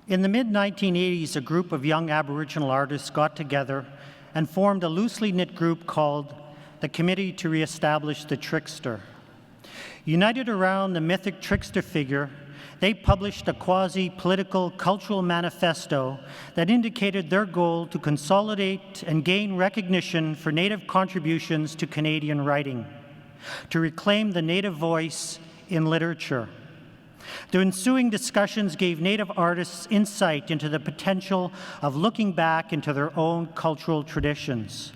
In the mid-1980s, a group of young Aboriginal artists got together and formed a loosely knit group called the Committee to Re-establish the Trickster. United around the mythic trickster figure, they published a quasi-political cultural manifesto that indicated their goal to consolidate and gain recognition for Native contributions to Canadian writing, to reclaim the Native voice in literature. The ensuing discussions gave Native artists insight into the potential of looking back into their own cultural traditions.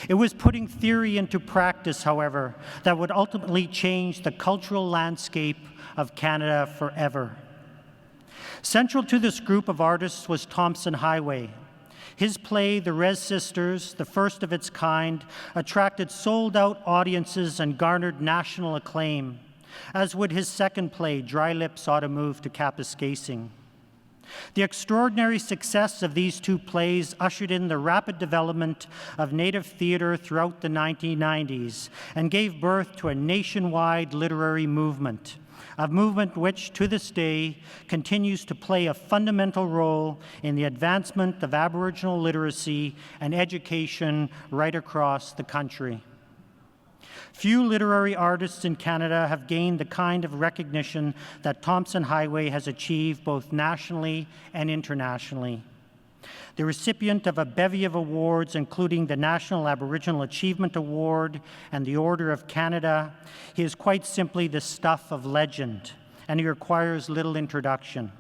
It was putting theory into practice, however, that would ultimately change the cultural landscape of Canada forever. Central to this group of artists was Tomson Highway. His play, The Res Sisters, the first of its kind, attracted sold-out audiences and garnered national acclaim, as would his second play, Dry Lips Oughta Move to Kapuskasing. The extraordinary success of these two plays ushered in the rapid development of Native theatre throughout the 1990s and gave birth to a nationwide literary movement, a movement which, to this day, continues to play a fundamental role in the advancement of Aboriginal literacy and education right across the country. Few literary artists in Canada have gained the kind of recognition that Tomson Highway has achieved both nationally and internationally. The recipient of a bevy of awards, including the National Aboriginal Achievement Award and the Order of Canada, he is quite simply the stuff of legend, and he requires little introduction.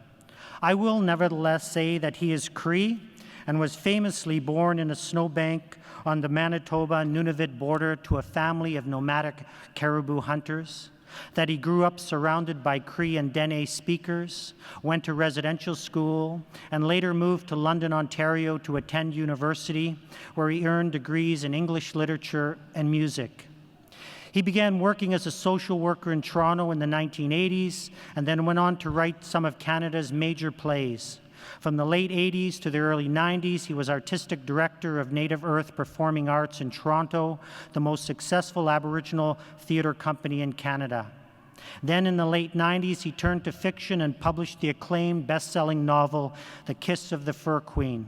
I will nevertheless say that he is Cree and was famously born in a snowbank on the Manitoba-Nunavut border to a family of nomadic caribou hunters, that he grew up surrounded by Cree and Dene speakers, went to residential school, and later moved to London, Ontario to attend university, where he earned degrees in English literature and music. He began working as a social worker in Toronto in the 1980s, and then went on to write some of Canada's major plays. From the late 80s to the early 90s, he was artistic director of Native Earth Performing Arts in Toronto, the most successful Aboriginal theatre company in Canada. Then in the late 90s, he turned to fiction and published the acclaimed best-selling novel, The Kiss of the Fur Queen.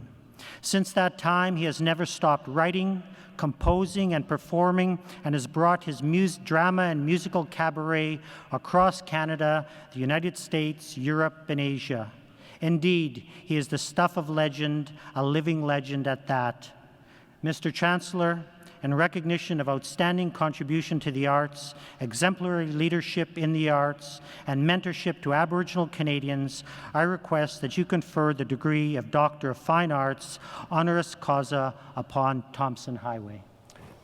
Since that time, he has never stopped writing, composing, and performing, and has brought his drama and musical cabaret across Canada, the United States, Europe, and Asia. Indeed, he is the stuff of legend, a living legend at that. Mr. Chancellor, in recognition of outstanding contribution to the arts, exemplary leadership in the arts, and mentorship to Aboriginal Canadians, I request that you confer the degree of Doctor of Fine Arts, honoris causa, upon Tomson Highway.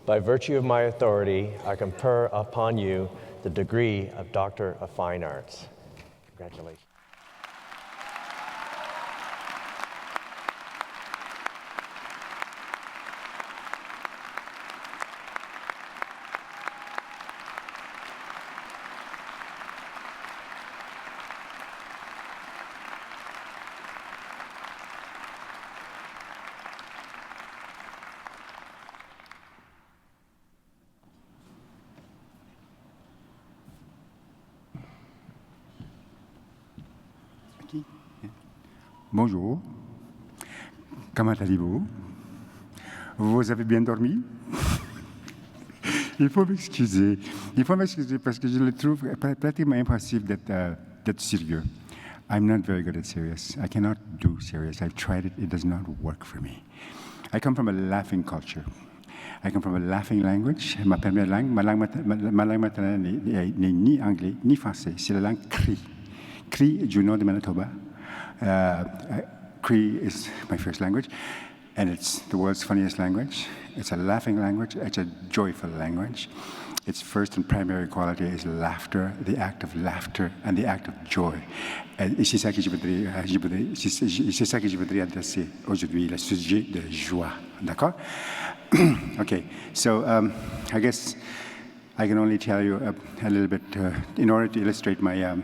By virtue of my authority, I confer upon you the degree of Doctor of Fine Arts. Congratulations. Bonjour, comment allez-vous? Vous avez bien dormi? Il faut m'excuser parce que je le trouve pratiquement impossible d'être sérieux. I'm not very good at serious. I cannot do serious. I've tried it. It does not work for me. I come from a laughing culture. I come from a laughing language. Ma première langue, ma langue maternelle n'est ni anglais ni français. C'est la langue Cree. Cree du nord de Manitoba. Cree is my first language, and it's the world's funniest language. It's a laughing language. It's a joyful language. Its first and primary quality is laughter, the act of laughter, and the act of joy. Et c'est ça que je voudrais adresser aujourd'hui, le sujet de joie. D'accord? Okay, so I guess I can only tell you a little bit in order to illustrate my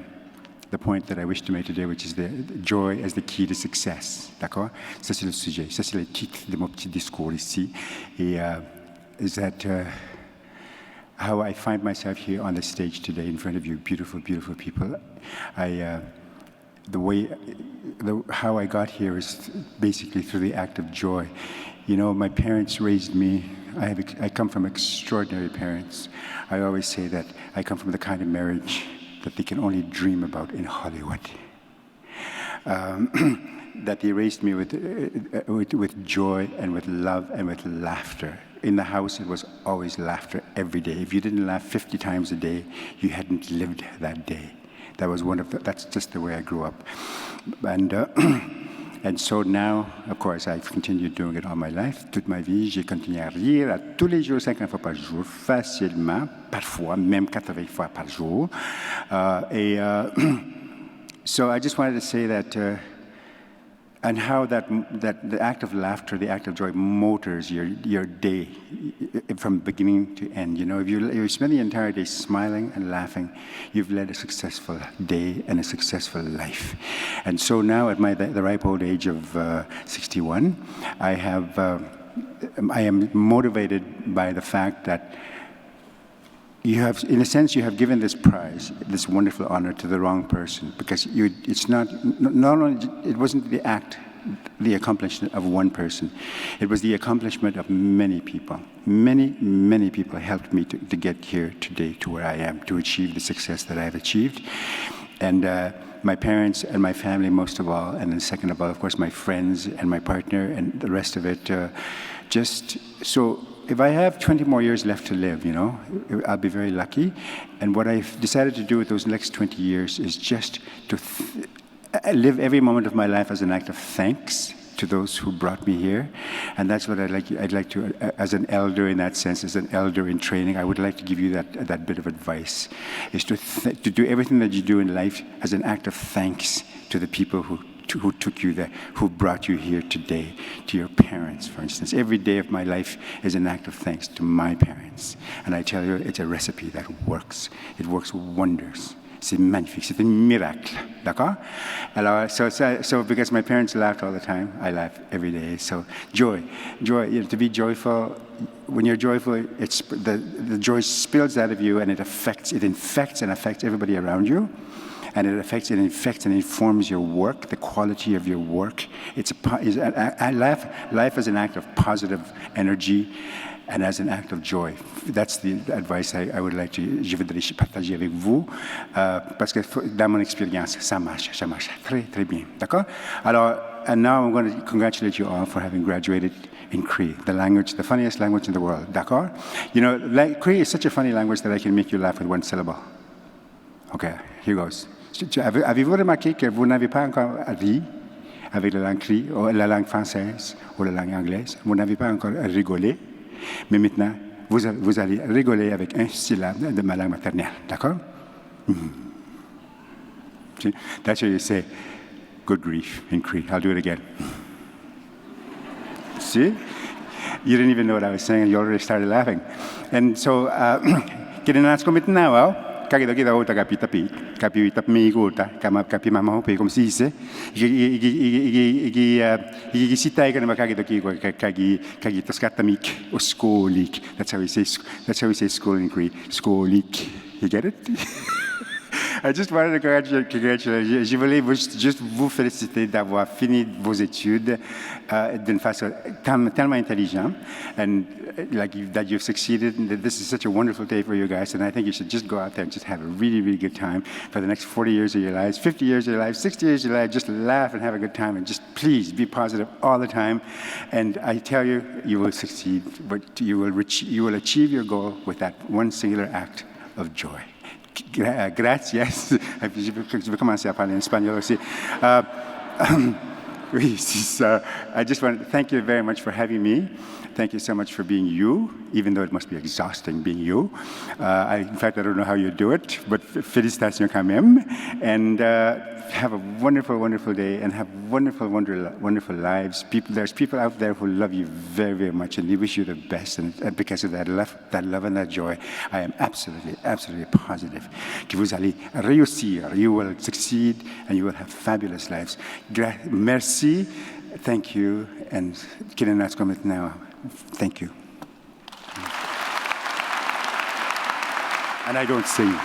the point that I wish to make today, which is the joy as the key to success. D'accord? Ça, c'est le sujet. Ça, c'est le titre de mon petit discours ici. Et is that how I find myself here on the stage today in front of you, beautiful, beautiful people. how I got here is basically through the act of joy. You know, my parents raised me. I come from extraordinary parents. I always say that I come from the kind of marriage that they can only dream about in Hollywood. That they raised me with joy and with love and with laughter. In the house, it was always laughter every day. If you didn't laugh 50 times a day, you hadn't lived that day. That's just the way I grew up. And so now, of course, I've continued doing it all my life. Toute ma vie, j'ai continué à rire à tous les jours, 50 fois par jour, facilement, parfois, même 80 fois par jour. So I just wanted to say that, and how that the act of laughter, the act of joy motors your day from beginning to end. You know, if you spend the entire day smiling and laughing, you've led a successful day and a successful life. And so now at the ripe old age of 61, I am motivated by the fact that you have, in a sense, you have given this prize, this wonderful honor to the wrong person, because it's not only, it wasn't the accomplishment of one person. It was the accomplishment of many people. Many people helped me to get here today to where I am, to achieve the success that I have achieved. And my parents and my family, most of all, and then second of all, of course, my friends and my partner and the rest of it. Just so, if I have 20 more years left to live, you know, I'll be very lucky. And what I've decided to do with those next 20 years is just to live every moment of my life as an act of thanks to those who brought me here. And that's what I'd like to, as an elder in that sense, as an elder in training, I would like to give you that bit of advice, is to do everything that you do in life as an act of thanks to the people who took you there, who brought you here today, to your parents, for instance. Every day of my life is an act of thanks to my parents. And I tell you, it's a recipe that works. It works wonders. C'est magnifique, c'est un miracle, d'accord? Alors, so because my parents laughed all the time, I laugh every day. So joy, you know, to be joyful, when you're joyful, it's the joy spills out of you, and it infects and affects everybody around you. And it affects and infects and informs your work, the quality of your work. Life is an act of positive energy and as an act of joy. That's the advice je voudrais partager avec vous, parce que dans mon expérience, ça marche très, très bien. D'accord? Alors, and now I'm going to congratulate you all for having graduated in Cree, the funniest language in the world. D'accord? You know, Cree is such a funny language that I can make you laugh with one syllable. Okay, here goes. Avez-vous remarqué que vous n'avez pas encore ri avec la langue Cree, ou la langue française, ou la langue anglaise? Vous n'avez pas encore rigolé, mais maintenant, vous allez rigoler avec un syllabe de ma langue maternelle. D'accord? That's how you say, good grief in Cree. I'll do it again. See? You didn't even know what I was saying, and you already started laughing. And so, kinanas ko maintenant, well, kita uta kapi iguta kapi mama hope comme si c'est igi sitai kana kagi taskatamik o skolik. That's how we say school in Cree. Skolik. You get it? I just wanted to congratulate you. Je voulais juste vous féliciter d'avoir fini vos études d'une façon tellement intelligente, and that you've succeeded. This is such a wonderful day for you guys, and I think you should just go out there and just have a really, really good time for the next 40 years of your lives, 50 years of your lives, 60 years of your lives. Just laugh and have a good time, and just please be positive all the time. And I tell you, you will succeed, but you will achieve your goal with that one singular act of joy. Gracias. Je vais commencer à parler en espagnol aussi. I just want to thank you very much for having me. Thank you so much for being you, even though it must be exhausting being you. In fact, I don't know how you do it, but félicitations quand même. And have a wonderful, wonderful day, and have wonderful, wonderful lives. There's people out there who love you very, very much, and they wish you the best. And because of that love and that joy, I am absolutely, absolutely positive que vous allez réussir. You will succeed, and you will have fabulous lives. Merci, thank you, and kinanasko maintenant. Thank you. And I don't sing.